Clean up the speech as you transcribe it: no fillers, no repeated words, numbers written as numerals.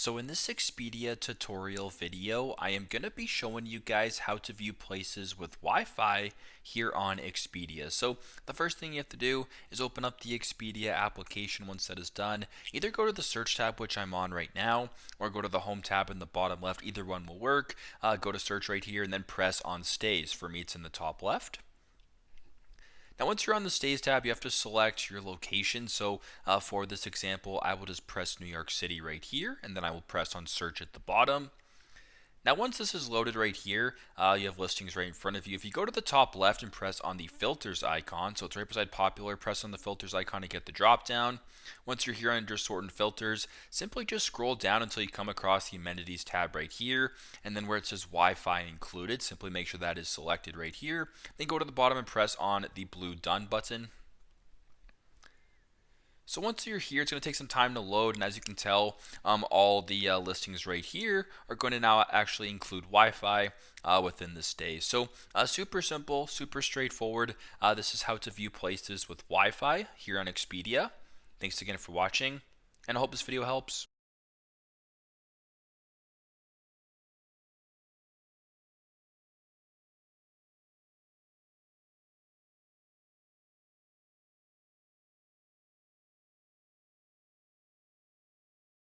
So in this Expedia tutorial video, I am going to be showing you guys how to view places with Wi-Fi here on Expedia. So the first thing you have to do is open up the Expedia application. Once that is done, either go to the search tab, which I'm on right now, or go to the home tab in the bottom left. Either one will work. Go to search right here and then press on stays. For me, it's in the top left. Now, once you're on the Stays tab, you have to select your location. So for this example, I will just press New York City right here, and then I will press on search at the bottom. Now, once this is loaded right here, you have listings right in front of you. If you go to the top left and press on the filters icon, so it's right beside popular, press on the filters icon to get the drop down. Once you're here under sort and filters, simply just scroll down until you come across the amenities tab right here. And then where it says Wi-Fi included, simply make sure that is selected right here. Then go to the bottom and press on the blue done button. So once you're here, it's going to take some time to load, and as you can tell, all the listings right here are going to now actually include Wi-Fi within this day. So super simple, super straightforward. This is how to view places with Wi-Fi here on Expedia. Thanks again for watching, and I hope this video helps.